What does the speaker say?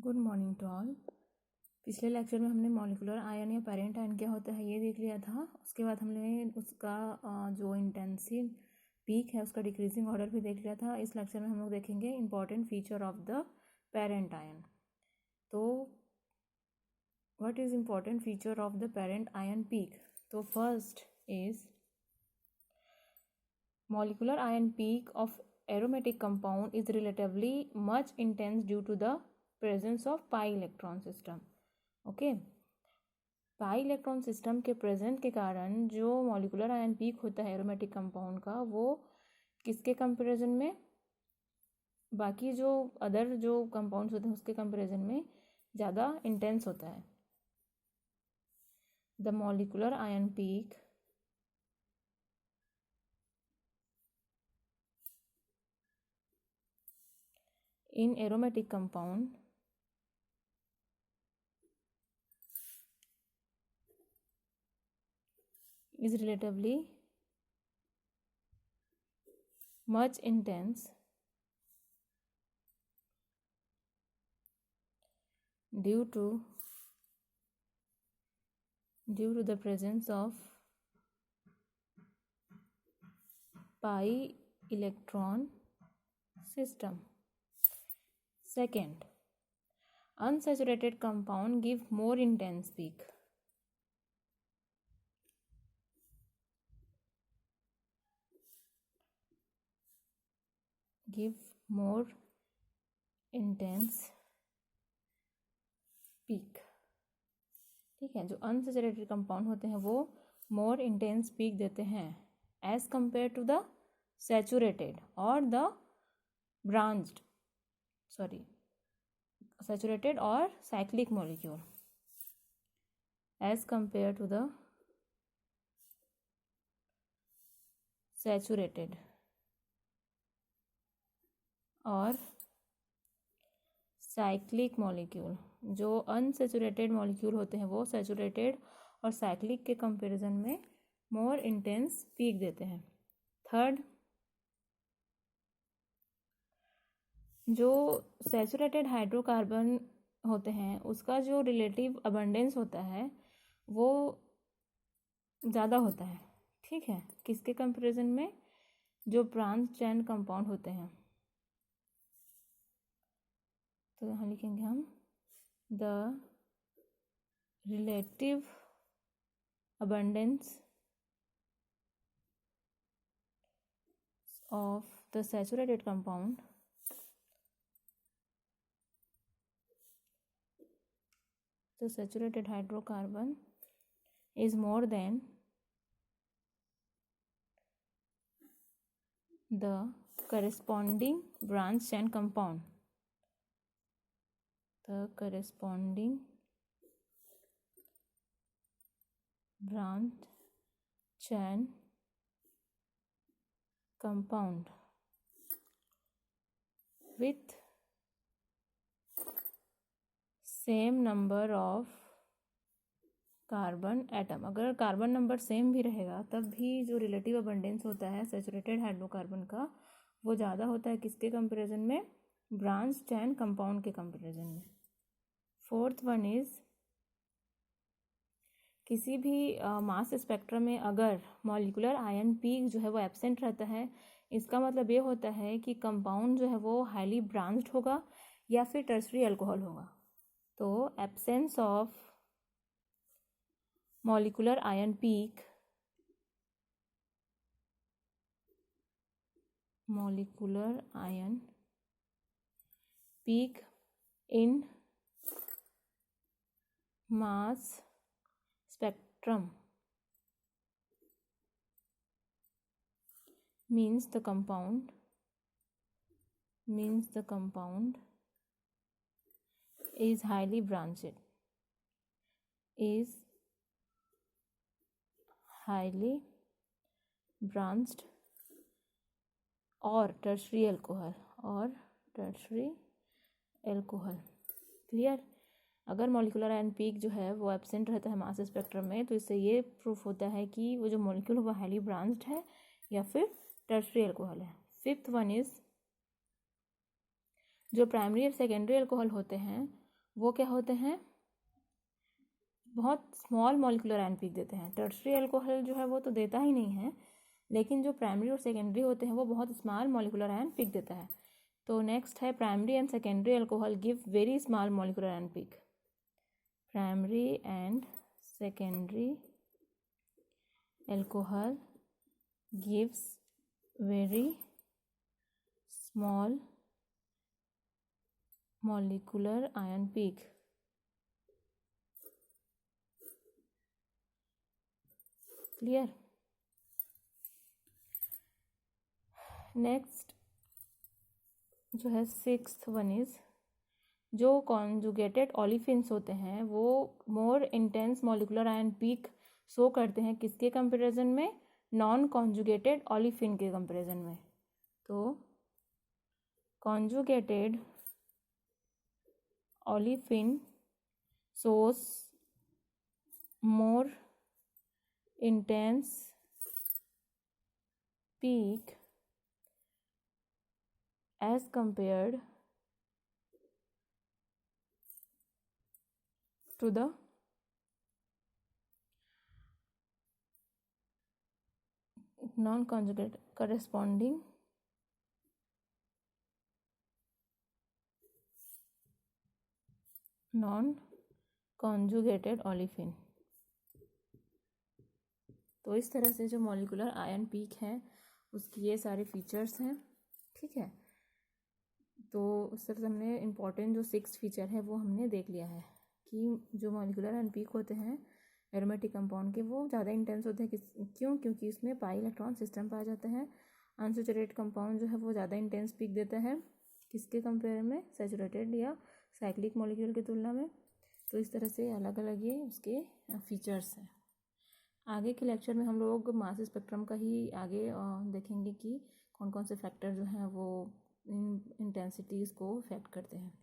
Good morning to all. पिछले lecture में हमने मॉलिक्यूलर आयन या पेरेंट आयन क्या होता है ये देख लिया था। उसके बाद हमने उसका जो इंटेंसिव पीक है उसका डिक्रीजिंग ऑर्डर भी देख लिया था। इस लेक्चर में हम लोग देखेंगे important feature of the parent ion. तो what is important feature of the parent ion peak? तो first is molecular ion peak of aromatic compound is relatively much intense due to the presence of pi electron system. Okay, pi electron system के present के कारण जो molecular ion peak होता है aromatic compound का, वो किसके कंपैरिजन में, बाकी जो अदर जो कंपाउंड्स होते हैं उसके कंपैरिजन में ज़्यादा इंटेंस होता है। The molecular ion peak in aromatic compound is relatively much intense due to the presence of pi electron system. Second, unsaturated compound give more intense peak. Give more intense peak. ठीक है, जो unsaturated compound होते हैं वो more intense peak देते हैं as compared to the saturated or the branched, saturated or cyclic molecule as compared to the saturated और cyclic molecule. जो अनसेचुरेटेड मॉलिक्यूल होते हैं वो सैचुरेटेड और साइक्लिक के कंपैरिजन में मोर इंटेंस पीक देते हैं। थर्ड, जो सैचुरेटेड हाइड्रोकार्बन होते हैं उसका जो रिलेटिव अबंडेंस होता है वो ज़्यादा होता है। ठीक है, किसके कंपैरिजन में? जो ब्रांच चेन कंपाउंड होते हैं। तो यहाँ लिखेंगे हम the relative abundance of the saturated compound the saturated hydrocarbon is more than the corresponding branch chain compound. The corresponding branch chain compound with same number of carbon atom. अगर carbon number same भी रहेगा तब भी जो relative abundance होता है saturated hydrocarbon का वो ज़्यादा होता है किसके कंपैरिजन में? ब्रांच चेन कंपाउंड के कंपैरिजन में। फोर्थ वन इज, किसी भी मास स्पेक्ट्रम में अगर मॉलिक्यूलर आयन पीक जो है वो एब्सेंट रहता है, इसका मतलब ये होता है कि कंपाउंड जो है वो हाईली ब्रांच्ड होगा या फिर टर्शरी अल्कोहल होगा। तो absence of molecular ion peak in mass spectrum means the compound is highly branched, और टर्शरी अल्कोहल। क्लियर? अगर मॉलिक्यूलर आयन पीक जो है वो एब्सेंट रहता है मास स्पेक्ट्रम में तो इससे ये प्रूफ होता है कि वो जो मॉलिक्यूल वो हाईली ब्रांच्ड है या फिर टर्शरी अल्कोहल है। फिफ्थ वन इज, जो प्राइमरी और सेकेंडरी अल्कोहल होते हैं वो क्या होते हैं, बहुत स्मॉल मॉलिकुलर आयन पीक देते हैं। टर्शरी अल्कोहल जो है वो तो देता ही नहीं है, लेकिन जो प्राइमरी और सेकेंडरी होते हैं वो बहुत स्मॉल मॉलिकुलर आयन पीक देता है। तो नेक्स्ट है primary and secondary alcohol give very small molecular ion peak. Primary and secondary alcohol gives very small molecular ion peak. Clear. Next जो है सिक्स्थ वन इज, जो कॉन्जुगेटेड ओलिफिन्स होते हैं वो more intense molecular ion peak show करते हैं किसके comparison में, नॉन कॉन्जुगेटेड ओलिफिन के कंपैरिजन में। तो conjugated olefin shows more intense peak as compared to the non-conjugate corresponding non-conjugated olefin। तो इस तरह से जो मॉलिकुलर आयन पीक है उसकी ये सारे फीचर्स हैं। ठीक है, तो उस तरह से हमने इम्पॉर्टेंट जो 6 फीचर है वो हमने देख लिया है कि जो मॉलिकुलर आयन पीक होते हैं एरोमेटिक कंपाउंड के वो ज़्यादा इंटेंस होते हैं। क्यों? क्योंकि इसमें पाई इलेक्ट्रॉन सिस्टम पाया जाता है। अनसैचुरेटेड कंपाउंड जो है वो ज़्यादा इंटेंस पीक देता है किसके कंपेयर में, सैचुरेटेड या साइक्लिक मॉलिक्यूल की तुलना में। तो इस तरह से अलग अलग ये उसके फीचर्स हैं। आगे के लेक्चर में हम लोग मास स्पेक्ट्रम का ही आगे देखेंगे कि कौन कौन से फैक्टर जो हैं वो इन इंटेंसिटीज़ को इफेक्ट करते हैं।